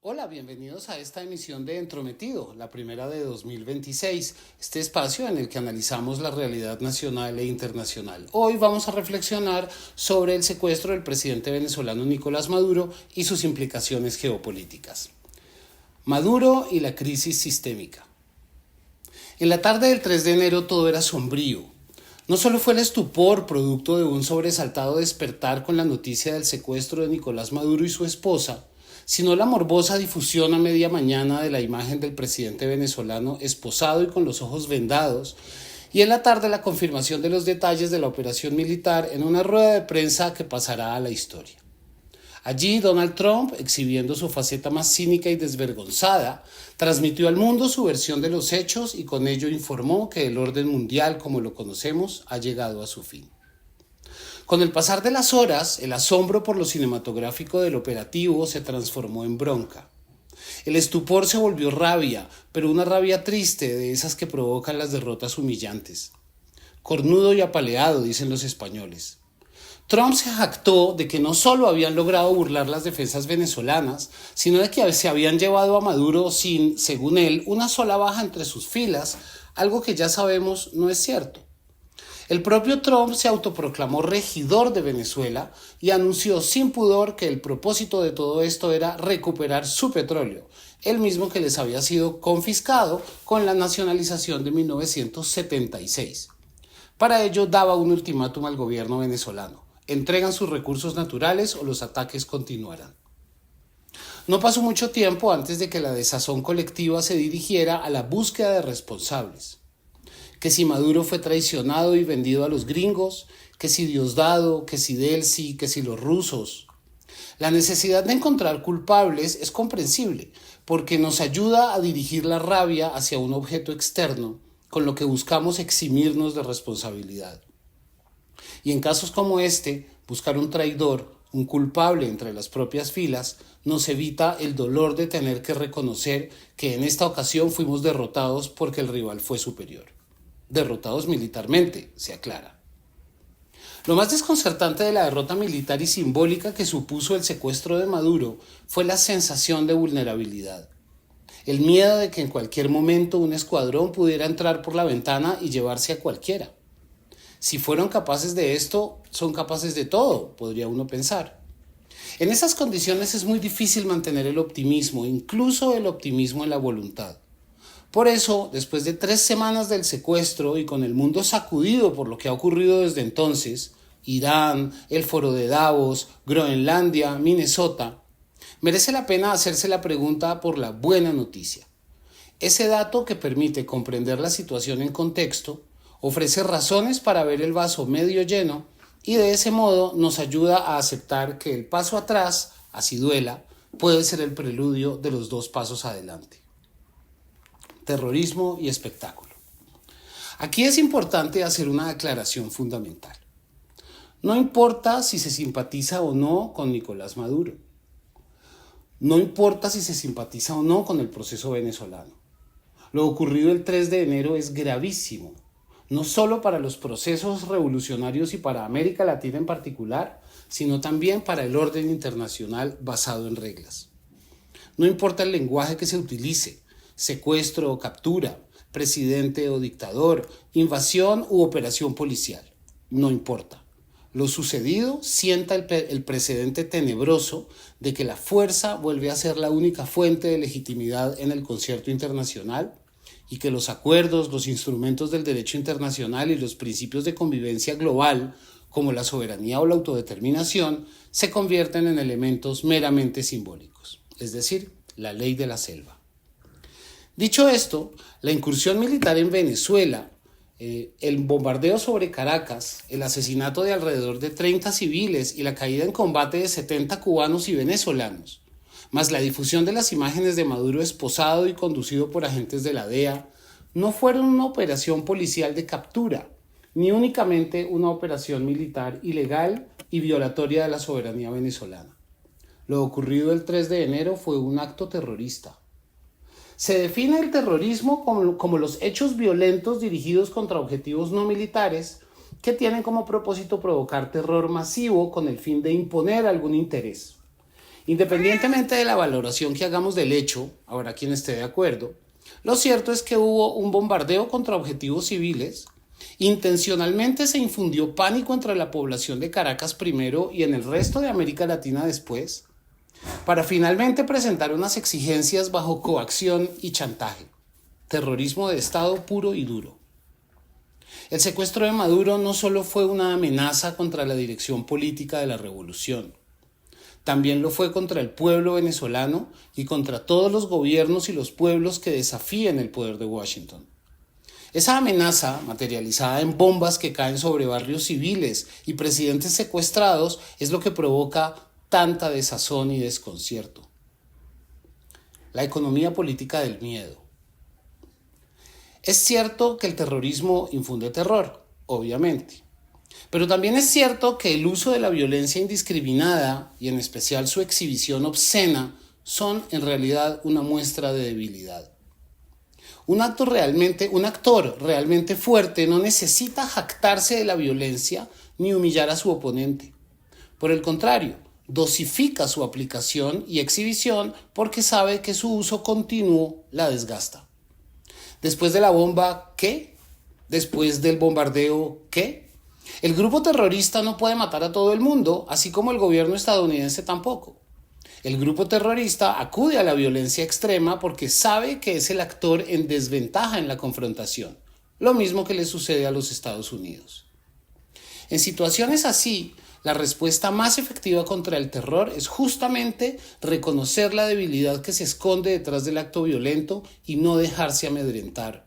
Hola, bienvenidos a esta emisión de Entrometido, la primera de 2026, este espacio en el que analizamos la realidad nacional e internacional. Hoy vamos a reflexionar sobre el secuestro del presidente venezolano Nicolás Maduro y sus implicaciones geopolíticas. Maduro y la crisis sistémica. En la tarde del 3 de enero todo era sombrío. No solo fue el estupor producto de un sobresaltado despertar con la noticia del secuestro de Nicolás Maduro y su esposa, sino la morbosa difusión a media mañana de la imagen del presidente venezolano esposado y con los ojos vendados, y en la tarde la confirmación de los detalles de la operación militar en una rueda de prensa que pasará a la historia. Allí Donald Trump, exhibiendo su faceta más cínica y desvergonzada, transmitió al mundo su versión de los hechos y con ello informó que el orden mundial como lo conocemos ha llegado a su fin. Con el pasar de las horas, el asombro por lo cinematográfico del operativo se transformó en bronca. El estupor se volvió rabia, pero una rabia triste de esas que provocan las derrotas humillantes. Cornudo y apaleado, dicen los españoles. Trump se jactó de que no solo habían logrado burlar las defensas venezolanas, sino de que se habían llevado a Maduro sin, según él, una sola baja entre sus filas, algo que ya sabemos no es cierto. El propio Trump se autoproclamó regidor de Venezuela y anunció sin pudor que el propósito de todo esto era recuperar su petróleo, el mismo que les había sido confiscado con la nacionalización de 1976. Para ello daba un ultimátum al gobierno venezolano: entregan sus recursos naturales o los ataques continuarán. No pasó mucho tiempo antes de que la desazón colectiva se dirigiera a la búsqueda de responsables. Que si Maduro fue traicionado y vendido a los gringos, que si Diosdado, que si Delcy, que si los rusos. La necesidad de encontrar culpables es comprensible, porque nos ayuda a dirigir la rabia hacia un objeto externo, con lo que buscamos eximirnos de responsabilidad. Y en casos como este, buscar un traidor, un culpable entre las propias filas, nos evita el dolor de tener que reconocer que en esta ocasión fuimos derrotados porque el rival fue superior. Derrotados militarmente, se aclara. Lo más desconcertante de la derrota militar y simbólica que supuso el secuestro de Maduro fue la sensación de vulnerabilidad. El miedo de que en cualquier momento un escuadrón pudiera entrar por la ventana y llevarse a cualquiera. Si fueron capaces de esto, son capaces de todo, podría uno pensar. En esas condiciones es muy difícil mantener el optimismo, incluso el optimismo en la voluntad. Por eso, después de 3 semanas del secuestro y con el mundo sacudido por lo que ha ocurrido desde entonces, Irán, el foro de Davos, Groenlandia, Minnesota, merece la pena hacerse la pregunta por la buena noticia. Ese dato que permite comprender la situación en contexto, ofrece razones para ver el vaso medio lleno y de ese modo nos ayuda a aceptar que el paso atrás, así duela, puede ser el preludio de los 2 pasos adelante. Terrorismo y espectáculo. Aquí es importante hacer una aclaración fundamental. No importa si se simpatiza o no con Nicolás Maduro. No importa si se simpatiza o no con el proceso venezolano. Lo ocurrido el 3 de enero es gravísimo, no solo para los procesos revolucionarios y para América Latina en particular, sino también para el orden internacional basado en reglas. No importa el lenguaje que se utilice: secuestro o captura, presidente o dictador, invasión u operación policial. No importa. Lo sucedido sienta el precedente tenebroso de que la fuerza vuelve a ser la única fuente de legitimidad en el concierto internacional y que los acuerdos, los instrumentos del derecho internacional y los principios de convivencia global, como la soberanía o la autodeterminación, se convierten en elementos meramente simbólicos, es decir, la ley de la selva. Dicho esto, la incursión militar en Venezuela, el bombardeo sobre Caracas, el asesinato de alrededor de 30 civiles y la caída en combate de 70 cubanos y venezolanos, más la difusión de las imágenes de Maduro esposado y conducido por agentes de la DEA, no fueron una operación policial de captura, ni únicamente una operación militar ilegal y violatoria de la soberanía venezolana. Lo ocurrido el 3 de enero fue un acto terrorista. Se define el terrorismo como los hechos violentos dirigidos contra objetivos no militares que tienen como propósito provocar terror masivo con el fin de imponer algún interés. Independientemente de la valoración que hagamos del hecho, habrá quien esté de acuerdo, lo cierto es que hubo un bombardeo contra objetivos civiles. Intencionalmente se infundió pánico entre la población de Caracas primero y en el resto de América Latina después, para finalmente presentar unas exigencias bajo coacción y chantaje. Terrorismo de Estado puro y duro. El secuestro de Maduro no solo fue una amenaza contra la dirección política de la revolución, también lo fue contra el pueblo venezolano y contra todos los gobiernos y los pueblos que desafíen el poder de Washington. Esa amenaza, materializada en bombas que caen sobre barrios civiles y presidentes secuestrados, es lo que provoca tanta desazón y desconcierto. La economía política del miedo. Es cierto que el terrorismo infunde terror, obviamente. Pero también es cierto que el uso de la violencia indiscriminada y en especial su exhibición obscena son en realidad una muestra de debilidad. Un actor realmente fuerte no necesita jactarse de la violencia ni humillar a su oponente. Por el contrario, dosifica su aplicación y exhibición porque sabe que su uso continuo la desgasta. Después de la bomba, ¿qué? Después del bombardeo, ¿qué? El grupo terrorista no puede matar a todo el mundo, así como el gobierno estadounidense tampoco. El grupo terrorista acude a la violencia extrema porque sabe que es el actor en desventaja en la confrontación, lo mismo que le sucede a los Estados Unidos. En situaciones así, la respuesta más efectiva contra el terror es justamente reconocer la debilidad que se esconde detrás del acto violento y no dejarse amedrentar.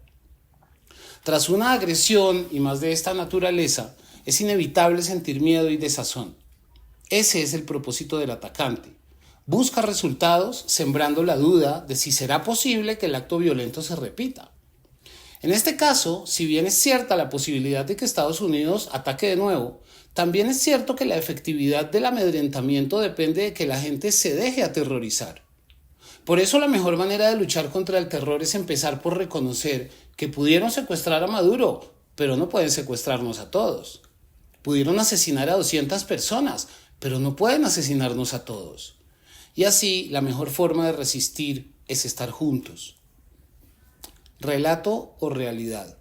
Tras una agresión, y más de esta naturaleza, es inevitable sentir miedo y desazón. Ese es el propósito del atacante. Busca resultados sembrando la duda de si será posible que el acto violento se repita. En este caso, si bien es cierta la posibilidad de que Estados Unidos ataque de nuevo, también es cierto que la efectividad del amedrentamiento depende de que la gente se deje aterrorizar. Por eso la mejor manera de luchar contra el terror es empezar por reconocer que pudieron secuestrar a Maduro, pero no pueden secuestrarnos a todos. Pudieron asesinar a 200 personas, pero no pueden asesinarnos a todos. Y así, la mejor forma de resistir es estar juntos. Relato o realidad.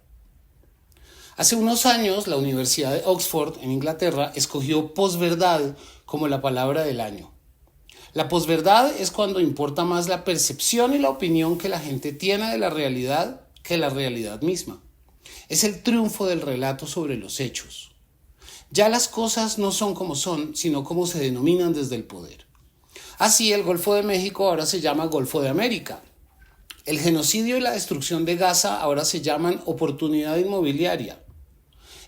Hace unos años, la Universidad de Oxford, en Inglaterra, escogió posverdad como la palabra del año. La posverdad es cuando importa más la percepción y la opinión que la gente tiene de la realidad que la realidad misma. Es el triunfo del relato sobre los hechos. Ya las cosas no son como son, sino como se denominan desde el poder. Así, el Golfo de México ahora se llama Golfo de América. El genocidio y la destrucción de Gaza ahora se llaman oportunidad inmobiliaria.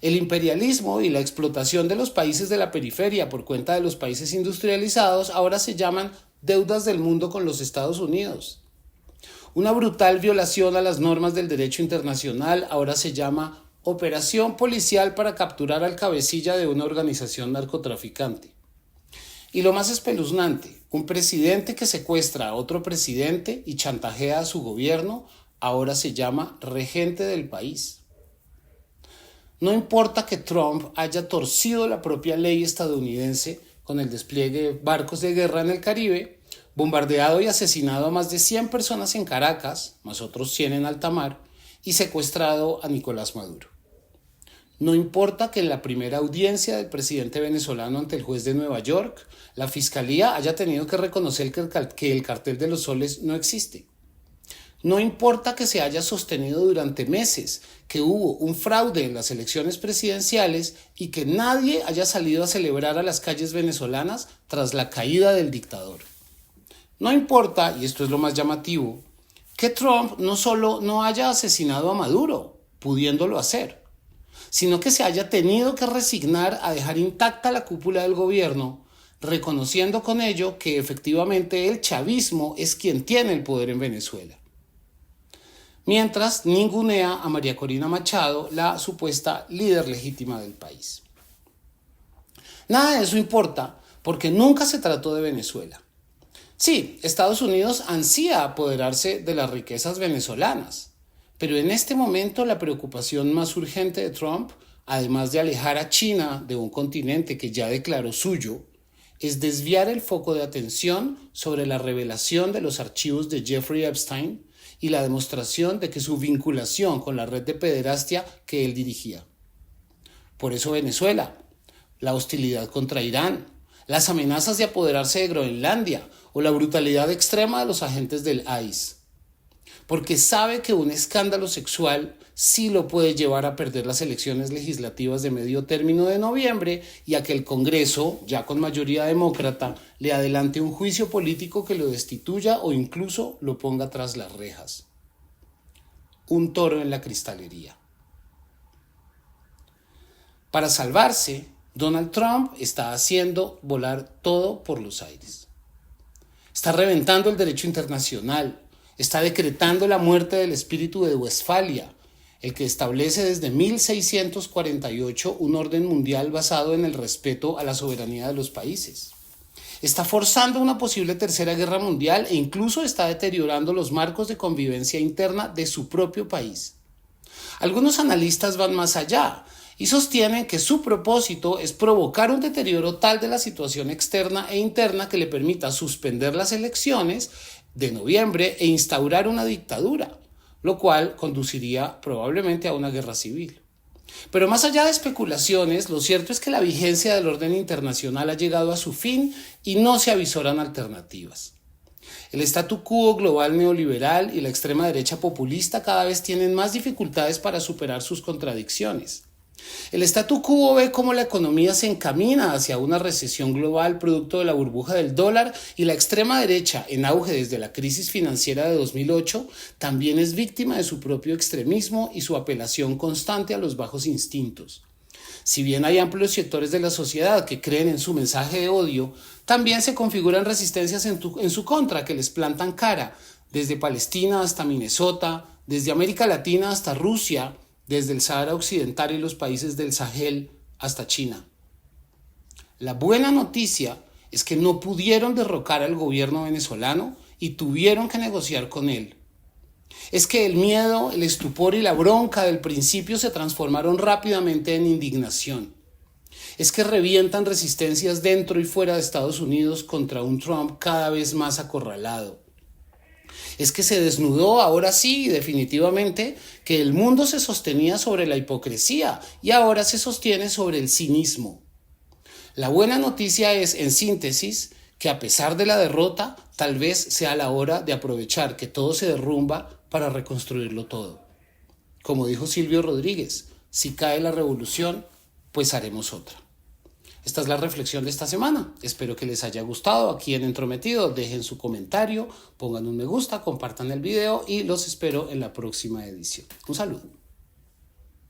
El imperialismo y la explotación de los países de la periferia por cuenta de los países industrializados ahora se llaman deudas del mundo con los Estados Unidos. Una brutal violación a las normas del derecho internacional ahora se llama operación policial para capturar al cabecilla de una organización narcotraficante. Y lo más espeluznante, un presidente que secuestra a otro presidente y chantajea a su gobierno ahora se llama regente del país. No importa que Trump haya torcido la propia ley estadounidense con el despliegue de barcos de guerra en el Caribe, bombardeado y asesinado a más de 100 personas en Caracas, más otros 100 en alta mar, y secuestrado a Nicolás Maduro. No importa que en la primera audiencia del presidente venezolano ante el juez de Nueva York, la fiscalía haya tenido que reconocer que el cartel de los soles no existe. No importa que se haya sostenido durante meses que hubo un fraude en las elecciones presidenciales y que nadie haya salido a celebrar a las calles venezolanas tras la caída del dictador. No importa, y esto es lo más llamativo, que Trump no solo no haya asesinado a Maduro, pudiéndolo hacer, sino que se haya tenido que resignar a dejar intacta la cúpula del gobierno, reconociendo con ello que efectivamente el chavismo es quien tiene el poder en Venezuela. Mientras ningunea a María Corina Machado, la supuesta líder legítima del país. Nada de eso importa porque nunca se trató de Venezuela. Sí, Estados Unidos ansía apoderarse de las riquezas venezolanas, pero en este momento la preocupación más urgente de Trump, además de alejar a China de un continente que ya declaró suyo, es desviar el foco de atención sobre la revelación de los archivos de Jeffrey Epstein y la demostración de que su vinculación con la red de pederastia que él dirigía. Por eso Venezuela, la hostilidad contra Irán, las amenazas de apoderarse de Groenlandia o la brutalidad extrema de los agentes del ICE. Porque sabe que un escándalo sexual sí lo puede llevar a perder las elecciones legislativas de medio término de noviembre y a que el Congreso, ya con mayoría demócrata, le adelante un juicio político que lo destituya o incluso lo ponga tras las rejas. Un toro en la cristalería. Para salvarse, Donald Trump está haciendo volar todo por los aires. Está reventando el derecho internacional, está decretando la muerte del espíritu de Westfalia, el que establece desde 1648 un orden mundial basado en el respeto a la soberanía de los países. Está forzando una posible tercera guerra mundial e incluso está deteriorando los marcos de convivencia interna de su propio país. Algunos analistas van más allá y sostienen que su propósito es provocar un deterioro tal de la situación externa e interna que le permita suspender las elecciones de noviembre e instaurar una dictadura, lo cual conduciría probablemente a una guerra civil. Pero más allá de especulaciones, lo cierto es que la vigencia del orden internacional ha llegado a su fin y no se avisoran alternativas. El statu quo global neoliberal y la extrema derecha populista cada vez tienen más dificultades para superar sus contradicciones. El statu quo ve cómo la economía se encamina hacia una recesión global producto de la burbuja del dólar y la extrema derecha, en auge desde la crisis financiera de 2008, también es víctima de su propio extremismo y su apelación constante a los bajos instintos. Si bien hay amplios sectores de la sociedad que creen en su mensaje de odio, también se configuran resistencias en su contra que les plantan cara, desde Palestina hasta Minnesota, desde América Latina hasta Rusia, desde el Sahara Occidental y los países del Sahel hasta China. La buena noticia es que no pudieron derrocar al gobierno venezolano y tuvieron que negociar con él. Es que el miedo, el estupor y la bronca del principio se transformaron rápidamente en indignación. Es que revientan resistencias dentro y fuera de Estados Unidos contra un Trump cada vez más acorralado. Es que se desnudó ahora sí, definitivamente, que el mundo se sostenía sobre la hipocresía y ahora se sostiene sobre el cinismo. La buena noticia es, en síntesis, que a pesar de la derrota, tal vez sea la hora de aprovechar que todo se derrumba para reconstruirlo todo. Como dijo Silvio Rodríguez, si cae la revolución, pues haremos otra. Esta es la reflexión de esta semana. Espero que les haya gustado. Aquí en Entrometido, dejen su comentario, pongan un me gusta, compartan el video y los espero en la próxima edición. Un saludo.